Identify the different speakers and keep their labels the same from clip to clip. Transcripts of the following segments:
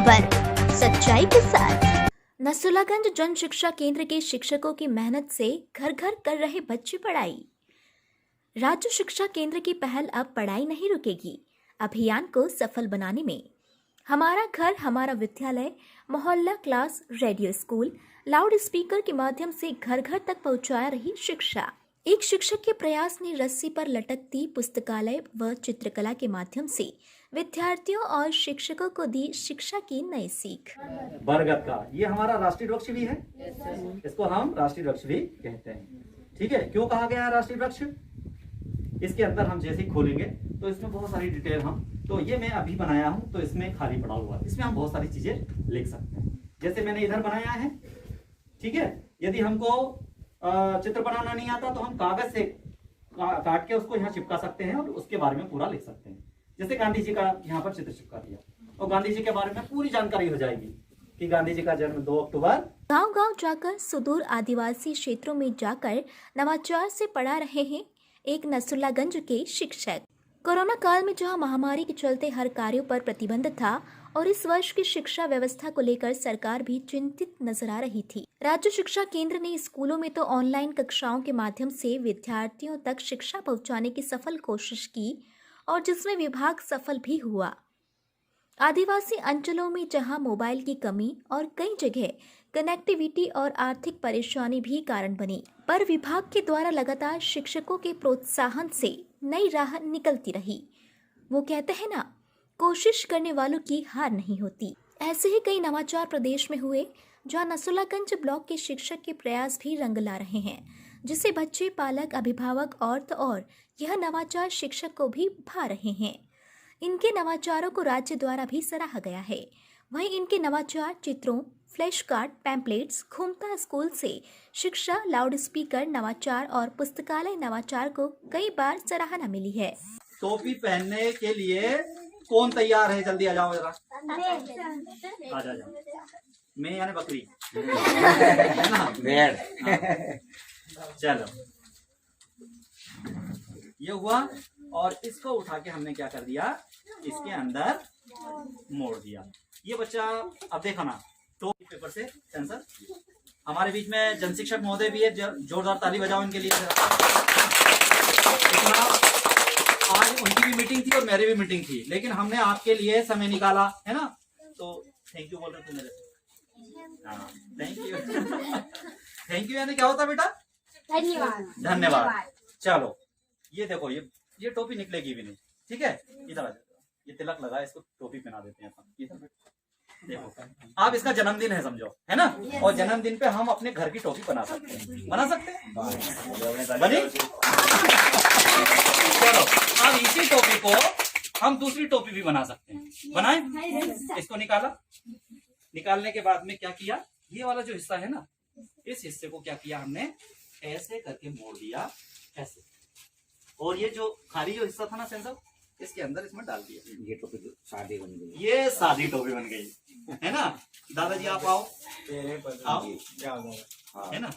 Speaker 1: खबर सच्चाई के साथ। नसुल्लागंज जन शिक्षा केंद्र के शिक्षकों की मेहनत से घर घर कर रहे बच्चे पढ़ाई। राज्य शिक्षा केंद्र की पहल अब पढ़ाई नहीं रुकेगी अभियान को सफल बनाने में हमारा घर हमारा विद्यालय मोहल्ला class radio school loud speaker के माध्यम से घर घर तक पहुंचा रही शिक्षा। एक शिक्षक के प्रयास ने रस्सी पर लटकती पुस्तकालय व चित्रकला के माध्यम से विद्यार्थियों और शिक्षकों को दी शिक्षा की नई सीख।
Speaker 2: बरगद का ये हमारा राष्ट्रीय वृक्ष भी है, इसको हम राष्ट्रीय वृक्ष भी कहते हैं। ठीक है, क्यों कहा गया है राष्ट्रीय वृक्ष? इसके अंदर हम जैसे ही खोलेंगे तो इसमें बहुत सारी डिटेल तो ये मैं अभी बनाया हूं, तो इसमें खाली पड़ा हुआ है, इसमें हम बहुत सारी चीजें लिख सकते हैं। जैसे मैंने इधर बनाया है, ठीक है, यदि हमको चित्र बनाना नहीं आता तो हम कागज से काट के उसको यहाँ चिपका सकते हैं और उसके बारे में पूरा लिख सकते हैं। जैसे गांधी जी का यहाँ पर चित्र चिपका दिया और गांधी जी के बारे में पूरी जानकारी हो जाएगी कि गांधी जी का जन्म 2 अक्टूबर।
Speaker 1: गांव-गांव जाकर सुदूर आदिवासी क्षेत्रों में जाकर नवाचार से पढ़ा रहे हैं एक नसुल्लागंज के शिक्षक। कोरोना काल में जहां महामारी के चलते हर कार्यों पर प्रतिबंध था और इस वर्ष की शिक्षा व्यवस्था को लेकर सरकार भी चिंतित नजर आ रही थी। राज्य शिक्षा केंद्र ने स्कूलों में तो ऑनलाइन कक्षाओं के माध्यम से विद्यार्थियों तक शिक्षा पहुंचाने की सफल कोशिश की और जिसमें विभाग सफल भी हुआ। आदिवासी अंचलों में जहां मोबाइल की कमी और कई जगह कनेक्टिविटी और आर्थिक परेशानी भी कारण बनी, पर विभाग के द्वारा लगातार शिक्षकों के प्रोत्साहन से नई राह निकलती रही। वो कहते हैं ना, कोशिश करने वालों की हार नहीं होती। ऐसे ही कई नवाचार प्रदेश में हुए जहां नसुल्लागंज ब्लॉक के शिक्षक के प्रयास भी रंग ला रहे हैं, जिसे बच्चे, पालक, अभिभावक और यह नवाचार शिक्षक को भी भा रहे हैं। इनके नवाचारों को राज्य द्वारा भी सराहा गया है। वहीं इनके नवाचार चित्रों, फ्लैश कार्ड, पैम्पलेट्स, घूमता स्कूल से शिक्षा, लाउड स्पीकर नवाचार और पुस्तकालय नवाचार को कई बार सराहना मिली है।
Speaker 2: टोपी पहनने के लिए कौन तैयार है? जल्दी आ जाओ जरा। आ जाओ। मैं यानी बकरी है ना? भेड़। चलो, ये हुआ और इसको उठा के हमने क्या कर दिया, इसके अंदर मोड़ दिया। ये बच्चा अब देखा ना, तो पेपर से सेंसर। हमारे बीच में जन शिक्षक महोदय भी है, जोरदार ताली बजाओ इनके लिए। आज उनकी भी मीटिंग थी और मेरी भी मीटिंग थी, लेकिन हमने आपके लिए समय निकाला है ना, तो थैंक यू बोल रहे थे मेरे से। Thank you. थैंक यू यानी क्या होता बेटा? धन्यवाद। धन्यवाद। चलो, ये देखो, ये टोपी निकलेगी भी नहीं, ठीक है? इधर आ जाओ, ये तिलक लगा, इसको टोपी पहना देते हैं। इधर देखो, आप इसका जन्मदिन है समझो, है ना? और जन्मदिन पे हम अपने घर की टोपी बना सकते हैं, बना सकते हैं? बनी? चलो, अब इसी टोपी को हम दूसरी टोपी भी बना सकते हैं। बनाए? इसको निकाला, निकालने के बाद में क्या किया, ये वाला जो हिस्सा है ना, इस हिस्से को क्या किया हमने, ऐसे करके मोड़ दिया, ऐसे। और ये जो खाली जो हिस्सा था ना सेंसर, इसके अंदर इसमें डाल दिया। ये टोपी सादी बन गई, ये सादी टोपी बन गई, है ना? दादाजी आप आओ, है ना?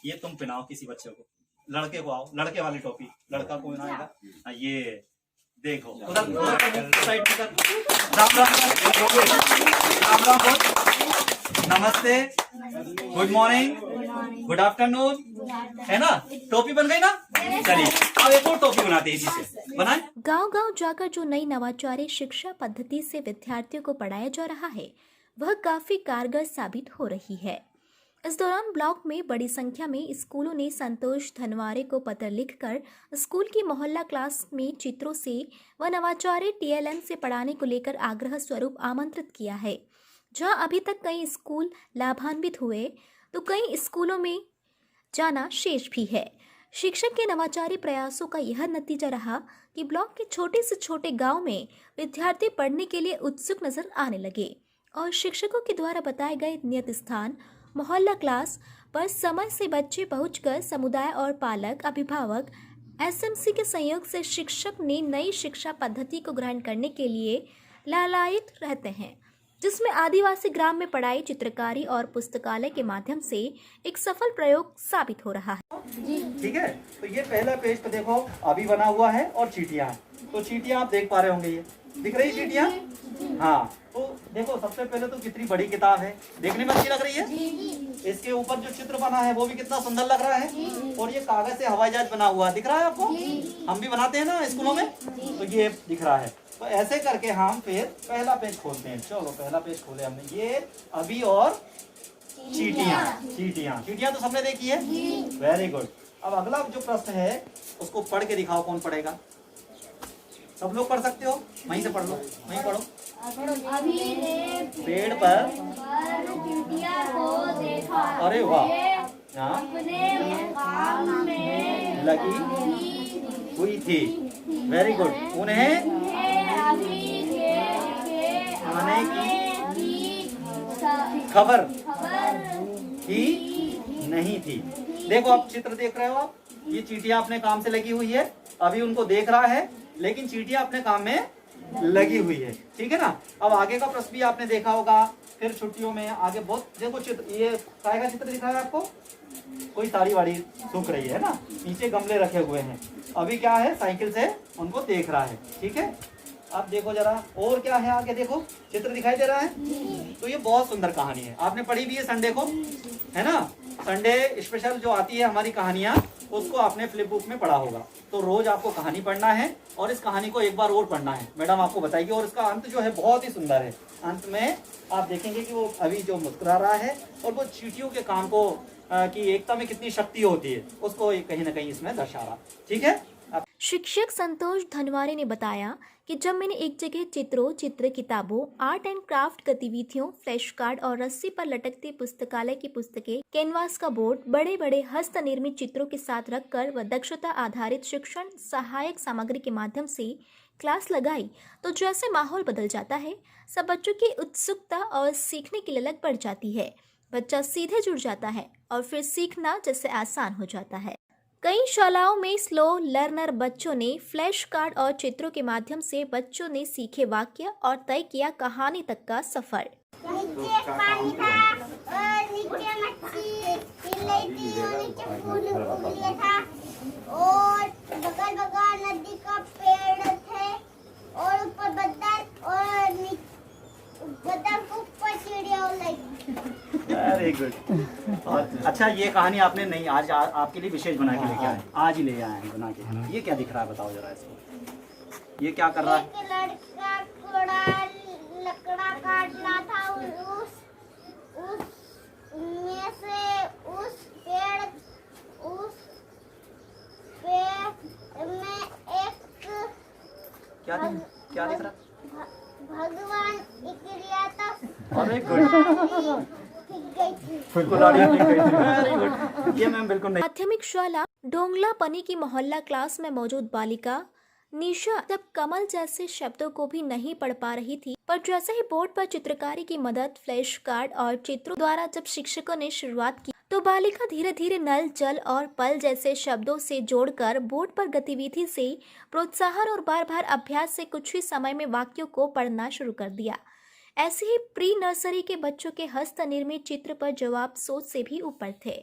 Speaker 2: ये तुम पहनाओ किसी बच्चे को, लड़के को आओ, लड़के वाली टोपी, लड़का को पहनाएगा। ये देखो, उधर साइड राम राम बोल, नमस्ते, गुड मॉर्निंग, गुड आफ्टरनून, है ना? टोपी बन गई ना? चलिए, अब एक और टोपी बनाते हैं, इसी से बनाए।
Speaker 1: गांव-गांव जाकर जो नई नवाचारी शिक्षा पद्धति से विद्यार्थियों को पढ़ाया जा रहा है, वह काफी कारगर साबित हो रही है। इस दौरान ब्लॉक में बड़ी संख्या में स्कूलों ने संतोष धनवारे को पत्र लिखकर स्कूल की मोहल्ला क्लास में चित्रों से व नवाचारी TLM से पढ़ाने को लेकर आग्रह स्वरूप आमंत्रित किया है। जहां अभी तक कई स्कूल लाभान्वित हुए, तो कई स्कूलों में जाना शेष भी है। शिक्षक के नवाचारी प्रयासों का यह नतीजा रहा कि ब्लॉक के छोटे से छोटे गांव में विद्यार्थी पढ़ने के लिए उत्सुक नजर आने लगे और शिक्षकों के द्वारा बताए गए नियत स्थान मोहल्ला क्लास पर समय से बच्चे पहुंचकर समुदाय और पालक, अभिभावक, SMC के सहयोग से शिक्षक ने नई शिक्षा पद्धति को ग्रहण करने के लिए लालायित रहते हैं, जिसमें आदिवासी ग्राम में पढ़ाई, चित्रकारी और पुस्तकालय के माध्यम से एक सफल प्रयोग साबित हो रहा है।
Speaker 2: ठीक है, तो ये पहला पेज पे देखो अभी बना हुआ है और चीटियां, तो चीटियां आप देख पा रहे होंगे, ये दिख रही चीटियां? हाँ, तो देखो सबसे पहले तो कितनी बड़ी किताब है, देखने में अच्छी लग रही है। इसके ऊपर जो चित्र बना है वो भी कितना सुंदर लग रहा है। और ये कागज से हवाई जहाज बना हुआ दिख रहा है आपको, हम भी बनाते हैं ना स्कूलों में, तो ये दिख रहा है। तो ऐसे करके हम फिर पहला पेज खोलते हैं। चलो पहला पेज खोले हमने, ये अभी और चींटियां तो सबने देखी है, वेरी गुड। अब अगला जो प्रश्न है उसको पढ़ के दिखाओ, कौन पढ़ेगा? सब लोग पढ़ सकते हो, वहीं से पढ़ लो, वहीं पढ़ो।
Speaker 3: अभी ने
Speaker 2: पेड़ पर
Speaker 3: चींटियां को देखा,
Speaker 2: अरे वाह, हाँ,
Speaker 3: अपने काम में
Speaker 2: लगी हुई थी, वेरी गुड। उन्हें
Speaker 3: अभी के
Speaker 2: आने
Speaker 3: की
Speaker 2: खबर
Speaker 3: खबर
Speaker 2: ही नहीं थी। देखो आप चित्र देख रहे हो आप, ये चींटियां अपने काम से लगी हुई है, अभी उनको देख रहा है, लेकिन चींटियां अपने काम में लगी हुई है, ठीक है ना। अब आगे का प्रश्न भी आपने देखा होगा, फिर छुट्टियों में आगे बहुत देखो चित्र, ये काय का चित्र दिखा है आपको, कोई साड़ी वाड़ी सूख रही है ना, नीचे गमले रखे हुए हैं, अभी क्या है साइकिल से उनको देख रहा है, ठीक है। अब देखो जरा और क्या है आगे, देखो चित्र दिखाई दे रहा है। तो ये बहुत सुंदर कहानी है, आपने पढ़ी भी है संडे को, है ना। संडे स्पेशल जो आती है हमारी कहानियां, उसको आपने फ्लिप बुक में पढ़ा होगा। तो रोज आपको कहानी पढ़ना है और इस कहानी को एक बार और पढ़ना है, मैडम आपको बताएगी। और इसका अंत जो है बहुत ही सुंदर है, अंत में आप देखेंगे कि वो अभी जो मुस्कुरा रहा है और वो चींटियों के काम को की एकता में कितनी शक्ति होती है, उसको कहीं ना कहीं इसमें दर्शा रहा, ठीक है।
Speaker 1: शिक्षक संतोष धनवारे ने बताया कि जब मैंने एक जगह चित्र किताबों, आर्ट एंड क्राफ्ट गतिविधियों, फ्लैश कार्ड और रस्सी पर लटकते पुस्तकालय की पुस्तकें, कैनवास का बोर्ड, बड़े बड़े हस्त निर्मित चित्रों के साथ रखकर व दक्षता आधारित शिक्षण सहायक सामग्री के माध्यम से क्लास लगाई, तो जैसे माहौल बदल जाता है, सब बच्चों की उत्सुकता और सीखने की ललक बढ़ जाती है। बच्चा सीधे जुड़ जाता है और फिर सीखना जैसे आसान हो जाता है। कई शालाओं में स्लो लर्नर बच्चों ने फ्लैश कार्ड और चित्रों के माध्यम से बच्चों ने सीखे वाक्य और तय किया कहानी तक का सफर।
Speaker 3: नीचे पानी था और नीचे मच्छी हिल रही थी और नीचे फूल उग रहा था और बगल बगल नदी का पेड़ थे और ऊपर बदल और बदल के ऊपर चिड़िया उड़ रही थी।
Speaker 2: Very good. और अच्छा ये कहानी आपने नहीं आज आपके लिए विशेष बना के लेके आए, आज ही ले आए हैं बना के। ये क्या दिख रहा है बताओ जरा इसको, ये क्या कर रहा है?
Speaker 3: एक लड़का थोड़ा लकड़ा काट रहा था, उस में से उस पेड़ में एक
Speaker 2: क्या दिख रहा है?
Speaker 3: भगवान इकरिया था।
Speaker 2: अरे गुड, वेरी गुड, ये मैम बिल्कुल नहीं।
Speaker 1: माध्यमिक शाला डोंगला पनी की मोहल्ला क्लास में मौजूद बालिका निशा जब कमल जैसे शब्दों को भी नहीं पढ़ पा रही थी, पर जैसे ही बोर्ड पर चित्रकारी की मदद, फ्लैश कार्ड और चित्रों द्वारा जब शिक्षकों ने शुरुआत की, तो बालिका धीरे धीरे नल, जल और पल जैसे शब्दों से जोड़कर बोर्ड पर गतिविधि से प्रोत्साहन और बार बार अभ्यास से कुछ ही समय में वाक्यों को पढ़ना शुरू कर दिया। ऐसे ही प्री नर्सरी के बच्चों के हस्त निर्मित चित्र पर जवाब सोच से भी ऊपर थे।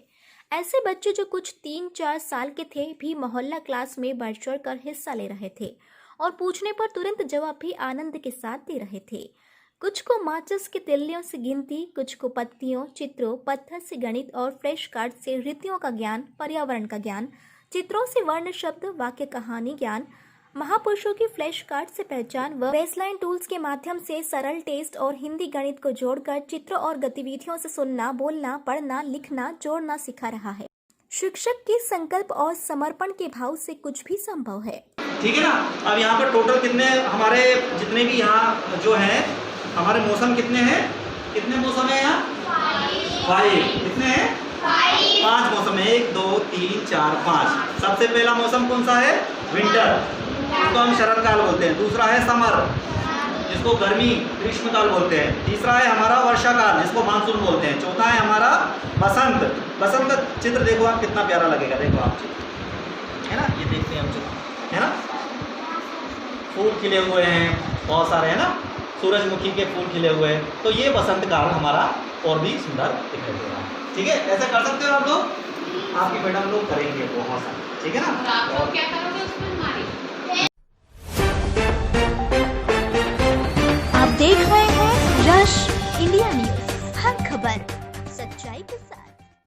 Speaker 1: ऐसे बच्चे जो कुछ 3-4 साल के थे भी मोहल्ला क्लास में बढ़ चढ़ कर हिस्सा ले रहे थे और पूछने पर तुरंत जवाब भी आनंद के साथ दे रहे थे। कुछ को माचिस की तिल्लियों से गिनती, कुछ को पत्तियों, चित्रों, पत्थर से गणित और फ्लैश कार्ड से ऋतुओं का ज्ञान, पर्यावरण का ज्ञान, चित्रों से वर्ण, शब्द, वाक्य, कहानी ज्ञान, महापुरुषों की फ्लैश कार्ड से पहचान व बेसलाइन टूल्स के माध्यम से सरल टेस्ट और हिंदी गणित को जोड़कर चित्रों और गतिविधियों से सुनना, बोलना, पढ़ना, लिखना, जोड़ना सिखा रहा है। शिक्षक के संकल्प और समर्पण के भाव से कुछ भी संभव है।
Speaker 2: ठीक है ना। अब यहाँ पर टोटल कितने हमारे जितने भी यहाँ जो है हमारे मौसम कितने हैं, कितने मौसम है यहाँ? 5। कितने हैं? 5 मौसम है, 1 2 3 4 5। सबसे पहला मौसम कौन सा है? विंटर, जिसको हम शरद काल बोलते हैं। दूसरा है समर, जिसको गर्मी ग्रीष्म काल बोलते हैं। तीसरा है हमारा वर्षा काल, जिसको मानसून बोलते हैं। चौथा है हमारा बसंत। बसंत का चित्र देखो आप, कितना प्यारा लगेगा, देखो आप चित्र, है ना। ये देखते हैं हम चित्र, है ना। फूल खिले हुए हैं बहुत सारे, है ना, सूरजमुखी के फूल खिले हुए हैं। तो ये बसंत काल हमारा और भी सुंदर दिखाई दे रहा है। ठीक है, ऐसा कर सकते हो आप लोग, आपके मैडम लोग करेंगे बहुत सारे, ठीक है ना।
Speaker 4: आप लोग क्या करोगे उसमें हमारी?
Speaker 1: आप देख रहे हैं के साथ।